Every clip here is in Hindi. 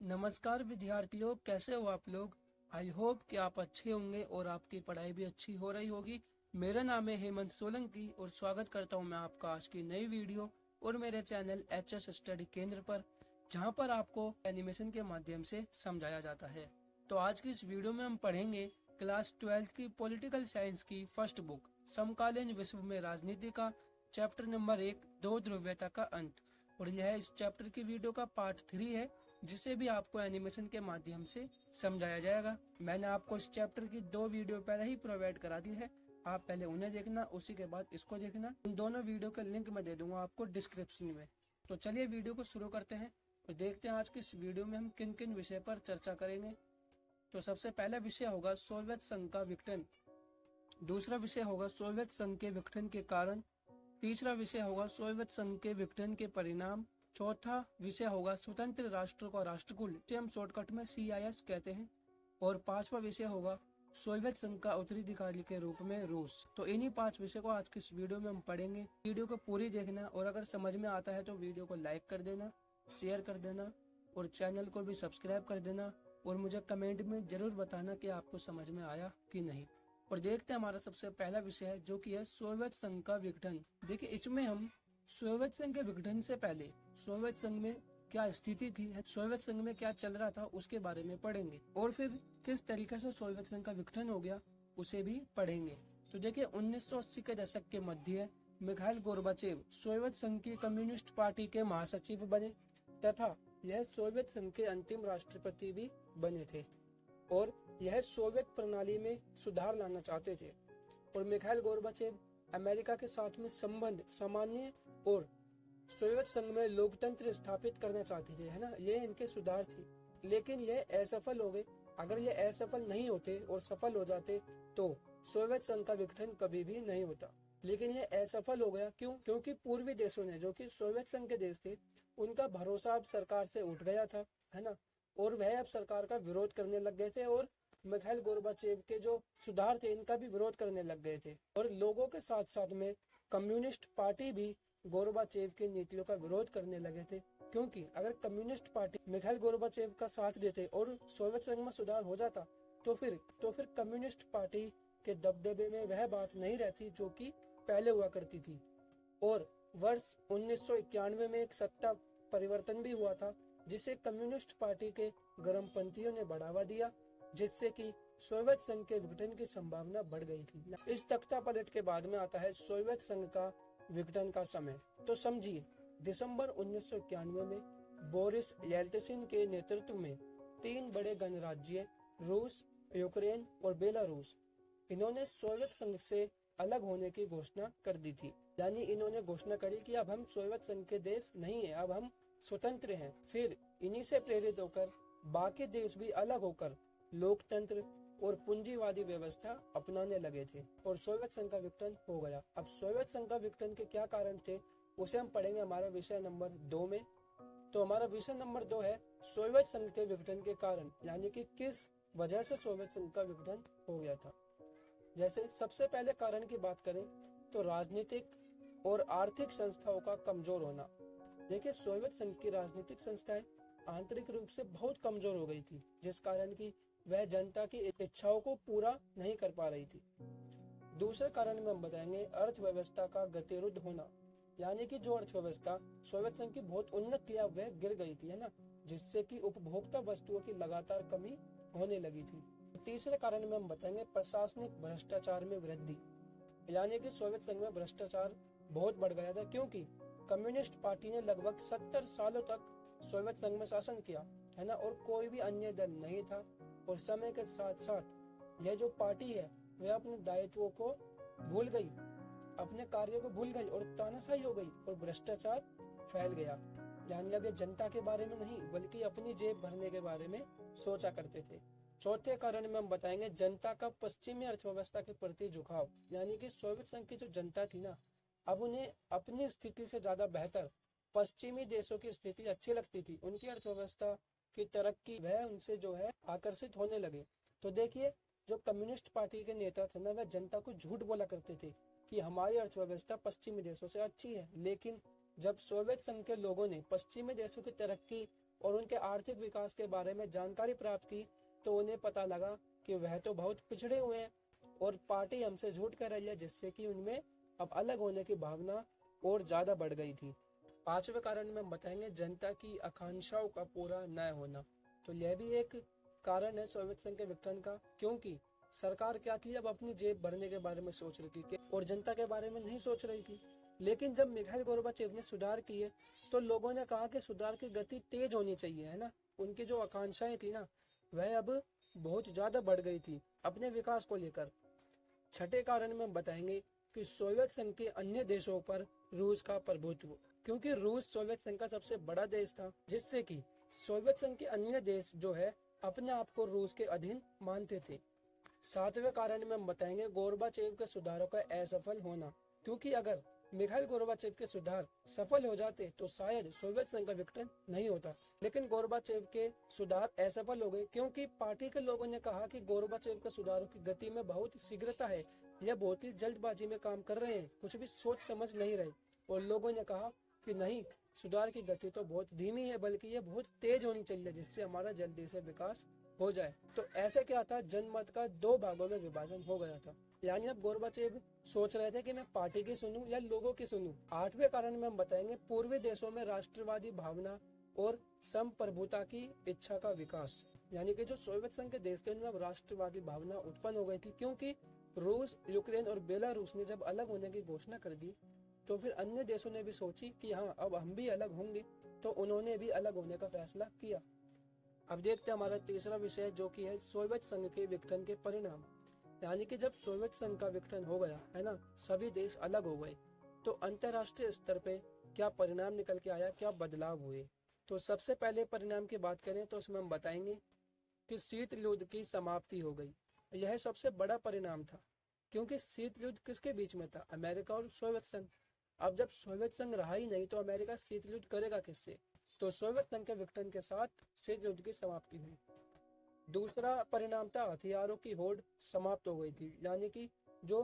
नमस्कार विद्यार्थियों, कैसे हो आप लोग। आई होप कि आप अच्छे होंगे और आपकी पढ़ाई भी अच्छी हो रही होगी। मेरा नाम है हेमंत सोलंकी और स्वागत करता हूं मैं आपका आज की नई वीडियो और मेरे चैनल एचएस स्टडी केंद्र पर, जहां पर आपको एनिमेशन के माध्यम से समझाया जाता है। तो आज की इस वीडियो में हम पढ़ेंगे क्लास 12 की पॉलिटिकल साइंस की फर्स्ट बुक समकालीन विश्व में राजनीति का चैप्टर नंबर 1 दो ध्रुवीयता का अंत। और यह इस चैप्टर की वीडियो का पार्ट 3 है, जिसे भी आपको एनिमेशन के माध्यम से समझाया जाएगा। मैंने आपको इस चैप्टर की 2 वीडियो पहले ही प्रोवाइड करा दी है, आप पहले उन्हें देखना, उसी के बाद इसको देखना। उन दोनों वीडियो का लिंक मैं दे दूंगा आपको डिस्क्रिप्शन में। तो चलिए वीडियो को शुरू करते हैं और देखते हैं आज की इस वीडियो में हम किन किन विषय पर चर्चा करेंगे। तो सबसे पहला विषय होगा सोवियत संघ का विघटन, दूसरा विषय होगा सोवियत संघ के विघटन के कारण, तीसरा विषय होगा सोवियत संघ के विघटन के परिणाम, चौथा विषय होगा स्वतंत्र राष्ट्र का राष्ट्रकुल, जिसे हम शॉर्टकट में CIS कहते हैं, और पांचवा विषय होगा सोवियत संघ का उत्तराधिकारी के रूप में रूस। तो इन्हीं 5 विषय को आज की इस वीडियो में हम पढ़ेंगे। वीडियो को पूरी देखना और अगर समझ में आता है तो वीडियो को लाइक कर देना, शेयर कर देना और चैनल को भी सब्सक्राइब कर देना और मुझे कमेंट में जरूर बताना कि आपको समझ में आया कि नहीं। और देखते हैं हमारा सबसे पहला विषय है, जो कि है सोवियत संघ का विघटन। देखिए, इसमें हम सोवियत संघ के विघटन से पहले सोवियत संघ में क्या स्थिति थी, सोवियत संघ में क्या चल रहा था, उसके बारे में पढ़ेंगे और फिर किस तरीके से सोवियत संघ का विघटन हो गया उसे भी पढ़ेंगे। तो देखिए, 1980 के दशक के मध्य मिखाइल गोर्बाचेव सोवियत संघ की कम्युनिस्ट पार्टी के महासचिव बने तथा यह सोवियत संघ के अंतिम राष्ट्रपति भी बने थे और यह सोवियत प्रणाली में सुधार लाना चाहते थे। और मिखाइल गोर्बाचेव अमेरिका के साथ में संबंध सामान्य और सोवियत संघ में लोकतंत्र स्थापित करना चाहते थे, है ना। ये इनके सुधार थी, लेकिन ये असफल हो गए। अगर ये असफल नहीं होते और सफल हो जाते तो सोवियत संघ का विघटन कभी भी नहीं होता। लेकिन ये असफल हो गया, क्यों? क्योंकि पूर्वी देशों ने, जो कि सोवियत संघ के देश थे, उनका भरोसा अब सरकार से उठ गया था, है ना। और वह अब सरकार का विरोध करने लग गए थे और मिखाइल गोर्बाचेव के जो सुधार थे इनका भी विरोध करने लग गए थे। और लोगों के साथ साथ में कम्युनिस्ट पार्टी भी गोर्बाचेव की नीतियों का विरोध करने लगे थे, क्योंकि अगर कम्युनिस्ट पार्टी मिखाइल गोर्बाचेव का साथ देते और सोवियत संघ में सुधार हो जाता तो फिर कम्युनिस्ट पार्टी के दबदबे में वह बात नहीं रहती जो कि पहले हुआ करती थी। और वर्ष 1991 में एक सत्ता परिवर्तन भी हुआ था, जिसे कम्युनिस्ट पार्टी के गर्मपंथियों ने बढ़ावा दिया, जिससे कि सोवियत संघ के विघटन की संभावना बढ़ गई थी। इस तख्ता पलट के बाद में आता है सोवियत संघ का विघटन का समय। तो समझिए, दिसंबर 1991 में बोरिस येल्त्सिन के नेतृत्व में 3 बड़े गणराज्य रूस, यूक्रेन और बेलारूस, इन्होंने सोवियत संघ से अलग होने की घोषणा कर दी थी। यानी इन्होंने घोषणा करी कि अब हम सोवियत संघ के देश नहीं है, अब हम स्वतंत्र हैं। फिर इन्हीं से प्रेरित होकर बाकी देश भी अलग होकर लोकतंत्र और पूंजीवादी व्यवस्था अपनाने लगे थे और सोवियत संघ का विघटन हो गया। अब सोवियत संघ का विघटन के क्या कारण थे उसे हम पढ़ेंगे हमारा विषय नंबर 2 में। तो हमारा विषय नंबर 2 है सोवियत संघ के विघटन के कारण, यानी कि किस वजह से सोवियत संघ का विघटन हो गया था। जैसे सबसे पहले कारण की बात करें तो राजनीतिक और आर्थिक संस्थाओं का कमजोर होना। देखिए, सोवियत संघ की राजनीतिक संस्थाएं आंतरिक रूप से बहुत कमजोर हो गई थी, जिस कारण की वह जनता की इच्छाओं को पूरा नहीं कर पा रही थी। दूसरे कारण में हम बताएंगे अर्थव्यवस्था का गतिरोध होना, यानी कि जो अर्थव्यवस्था सोवियत संघ की बहुत उन्नत थी वह गिर गई थी, है ना, जिससे कि उपभोक्ता वस्तुओं की लगातार कमी होने लगी थी। तीसरे कारण में हम बताएंगे प्रशासनिक भ्रष्टाचार में वृद्धि, यानी कि सोवियत संघ में भ्रष्टाचार बहुत बढ़ गया था, क्योंकि कम्युनिस्ट पार्टी ने लगभग 70 सालों तक सोवियत संघ में शासन किया, है ना, और कोई भी अन्य दल नहीं था। और समय के साथ साथ यह जो पार्टी है वह अपने दायित्वों को भूल गई, अपने कार्यों को भूल गई और तानाशाही हो गई और भ्रष्टाचार फैल गया। यानी अब ये जनता के बारे में नहीं बल्कि अपनी जेब भरने के बारे में सोचा करते थे। चौथे कारण में हम बताएंगे जनता का पश्चिमी अर्थव्यवस्था के प्रति झुकाव, यानी कि सोवियत संघ की जो जनता थी ना, अब उन्हें अपनी स्थिति से ज्यादा बेहतर पश्चिमी देशों की स्थिति अच्छी लगती थी। उनकी अर्थव्यवस्था की तरक्की वह उनसे जो है आकर्षित होने लगे। तो देखिए, जो कम्युनिस्ट पार्टी के नेता थे ना, वह जनता को झूठ बोला करते थे कि हमारी अर्थव्यवस्था पश्चिमी देशों से अच्छी है। लेकिन जब सोवियत संघ के लोगों ने पश्चिमी देशों की तरक्की और उनके आर्थिक विकास के बारे में जानकारी प्राप्त की तो उन्हें पता लगा कि वह तो बहुत पिछड़े हुए हैं और पार्टी हमसे झूठ कर रही है, जिससे कि उनमें अब अलग होने की भावना और ज्यादा बढ़ गई थी। पांचवें कारण में हम बताएंगे जनता की आकांक्षाओं का पूरा न होना। तो यह भी एक कारण है सोवियत संघ के विघटन का, क्योंकि सरकार क्या थी, अब अपनी जेब भरने के बारे में सोच रही थी और जनता के बारे में नहीं सोच रही थी। लेकिन जब मिखाइल गोर्बाचेव ने सुधार किए तो लोगों ने कहा कि सुधार की गति तेज होनी चाहिए, है ना। उनकी जो आकांक्षाएं थी ना, वह अब बहुत ज्यादा बढ़ गई थी अपने विकास को लेकर। छठे कारण में बताएंगे कि सोवियत संघ के अन्य देशों पर रूस का प्रभुत्व, क्योंकि रूस सोवियत संघ का सबसे बड़ा देश था, जिससे कि सोवियत संघ के अन्य देश जो है अपने आप को रूस के अधीन मानते थे। सातवें कारण में हम बताएंगे गोर्बाचेव के सुधारों का असफल होना, क्योंकि अगर मिखाइल गोर्बाचेव के सुधार सफल हो जाते तो शायद सोवियत संघ का विघटन नहीं होता। लेकिन गोर्बाचेव के सुधार असफल हो गए, क्योंकि पार्टी के लोगों ने कहा कि गोर्बाचेव के सुधारों की गति में बहुत शीघ्रता है, यह बहुत ही जल्दबाजी में काम कर रहे हैं, कुछ भी सोच समझ नहीं रहे। और लोगों ने कहा कि नहीं, सुधार की गति तो बहुत धीमी है, बल्कि ये बहुत तेज होनी चाहिए, जिससे हमारा जल्दी से विकास हो जाए। तो ऐसे क्या था, जनमत का दो भागों में विभाजन हो गया था। यानी अब गोर्बाचेव सोच रहे थे कि मैं पार्टी की सुनूं या लोगों की सुनूं। आठवें कारण में हम बताएंगे पूर्वी देशों में राष्ट्रवादी भावना और संप्रभुता की इच्छा का विकास। यानी कि जो सोवियत संघ के देश थे उनमें अब राष्ट्रवादी भावना उत्पन्न हो गई थी, क्योंकि रूस, यूक्रेन और बेलारूस ने जब अलग होने की घोषणा कर दी तो फिर अन्य देशों ने भी सोची कि हाँ, अब हम भी अलग होंगे, तो उन्होंने भी अलग होने का फैसला किया। अब देखते हैं हमारा तीसरा विषय, जो कि है सोवियत संघ के विघटन के परिणाम। यानी कि जब सोवियत संघ का विघटन हो गया, है ना, सभी देश अलग हो गए, तो अंतरराष्ट्रीय स्तर पे क्या परिणाम निकल के आया, क्या बदलाव हुए। तो सबसे पहले परिणाम की बात करें तो उसमें हम बताएंगे कि शीत युद्ध की समाप्ति हो गई। यह सबसे बड़ा परिणाम था, क्योंकि शीत युद्ध किसके बीच में था, अमेरिका और सोवियत संघ। अब जब सोवियत संघ रहा ही नहीं तो अमेरिका शीत युद्ध करेगा किससे। तो सोवियत संघ के विघटन के साथ शीत युद्ध की समाप्ति हुई। दूसरा परिणाम था हथियारों की होड़ समाप्त हो गई थी। यानी कि जो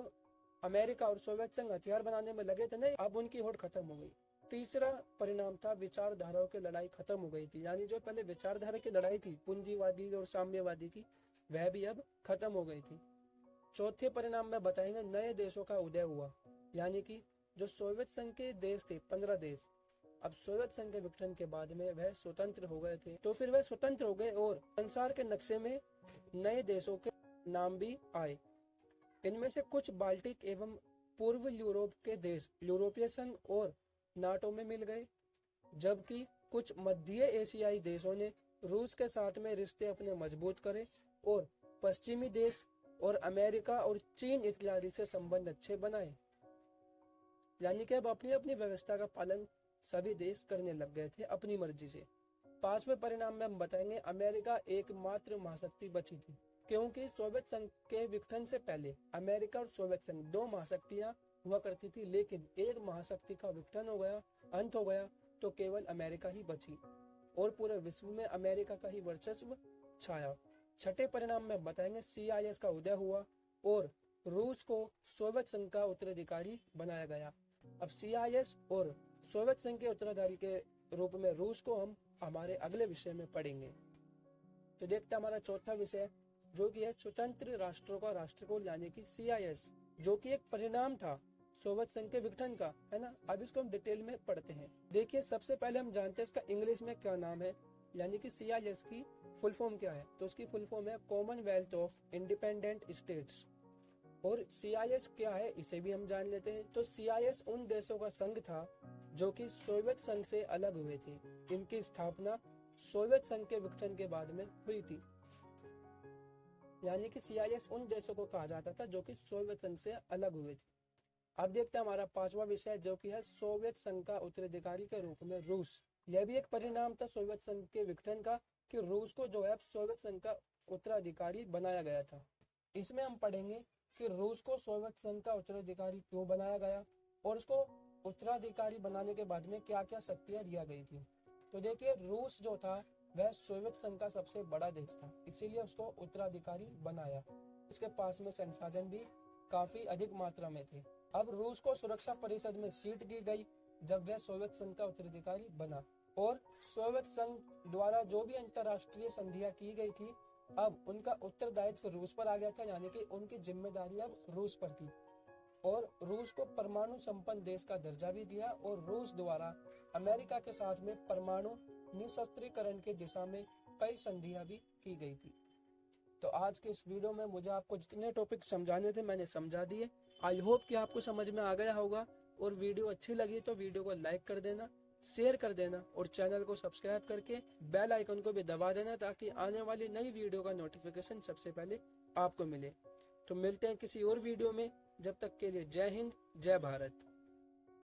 अमेरिका और सोवियत संघ हथियार बनाने में लगे थे, नहीं, अब उनकी होड़ खत्म हो गई। तीसरा परिणाम था विचारधाराओं की लड़ाई खत्म हो गई थी। यानी जो पहले विचारधारा की लड़ाई थी पूंजीवादी और साम्यवादी की, वह भी अब खत्म हो गई थी। चौथे परिणाम में बताएंगे नए देशों का उदय हुआ। यानी कि जो सोवियत संघ के देश थे 15 देश, अब सोवियत संघ के विघटन के बाद में वह स्वतंत्र हो गए थे, तो फिर वह स्वतंत्र हो गए और संसार के नक्शे में नए देशों के नाम भी आए। इनमें से कुछ बाल्टिक एवं पूर्व यूरोप के देश यूरोपीय संघ और नाटो में मिल गए, जबकि कुछ मध्य एशियाई देशों ने रूस के साथ में रिश्ते अपने मजबूत करे और पश्चिमी देश और अमेरिका और चीन इत्यादि से संबंध अच्छे बनाए। यानी कि अब अपनी अपनी व्यवस्था का पालन सभी देश करने लग गए थे अपनी मर्जी से। पांचवें परिणाम में हम बताएंगे अमेरिका एकमात्र महाशक्ति बची थी, क्योंकि सोवियत संघ के विघटन से पहले अमेरिका और सोवियत संघ दो महाशक्तियां हुआ करती थी, लेकिन एक महाशक्ति का विघटन हो गया, अंत हो गया, तो केवल अमेरिका ही बची और पूरे विश्व में अमेरिका का ही वर्चस्व छाया। छठे परिणाम में बताएंगे CIS का उदय हुआ और रूस को सोवियत संघ का उत्तराधिकारी बनाया गया। अब CIS और सोवियत संघ के उत्तराधिकारी के रूप में रूस को हम हमारे अगले विषय में पढ़ेंगे। तो देखते हैं हमारा चौथा विषय, जो कि है स्वतंत्र राष्ट्रों का राष्ट्रकुल, यानी कि CIS, जो कि एक परिणाम था सोवियत संघ के विघटन का, है ना। अब इसको हम डिटेल में पढ़ते हैं। देखिए, सबसे पहले हम जानते हैं इसका इंग्लिश में क्या नाम है, यानी कि CIS की फुल फॉर्म क्या है। तो उसकी फुल फॉर्म है कॉमनवेल्थ ऑफ इंडिपेंडेंट स्टेट्स। और CIS क्या है इसे भी हम जान लेते हैं। तो CIS उन देशों का संघ था जो कि सोवियत संघ से अलग हुए थे। इनकी स्थापना सोवियत संघ के विघटन के बाद में हुई थी। यानी कि CIS उन देशों को कहा जाता था जो कि सोवियत संघ से अलग हुए थे। अब देखते हैं हमारा पांचवा विषय, जो कि है सोवियत संघ का उत्तराधिकारी के रूप में रूस। यह भी एक परिणाम था सोवियत संघ के विघटन का कि रूस को जो है सोवियत संघ का उत्तराधिकारी बनाया गया था। इसमें हम पढ़ेंगे कि रूस को सोवियत संघ का उत्तराधिकारी क्यों बनाया गया और उसको उत्तराधिकारी बनाने के बाद में क्या क्या शक्तियां दिया गई थी। तो देखिए, रूस जो था वह सोवियत संघ का सबसे बड़ा देश था, इसीलिए उसको उत्तराधिकारी बनाया। उसके पास में संसाधन भी काफी अधिक मात्रा में थे। अब रूस को सुरक्षा परिषद में सीट दी गई जब वह सोवियत संघ का उत्तराधिकारी बना। और सोवियत संघ द्वारा जो भी अंतरराष्ट्रीय संधियां की गई थी, अब उनका उत्तरदायित्व रूस पर आ गया था, यानी कि उनकी जिम्मेदारी अब रूस पर थी। और रूस को परमाणु संपन्न देश का दर्जा भी दिया और रूस द्वारा अमेरिका के साथ में परमाणु निशस्त्रीकरण की दिशा में कई संधियां भी की गई थी। तो आज के इस वीडियो में मुझे आपको जितने टॉपिक समझाने थे मैंने समझा दिए। आई होप कि आपको समझ में आ गया होगा, और वीडियो अच्छी लगी तो वीडियो को लाइक कर देना, शेयर कर देना और चैनल को सब्सक्राइब करके बेल आइकन को भी दबा देना, ताकि आने वाली नई वीडियो का नोटिफिकेशन सबसे पहले आपको मिले। तो मिलते हैं किसी और वीडियो में, जब तक के लिए जय हिंद, जय भारत।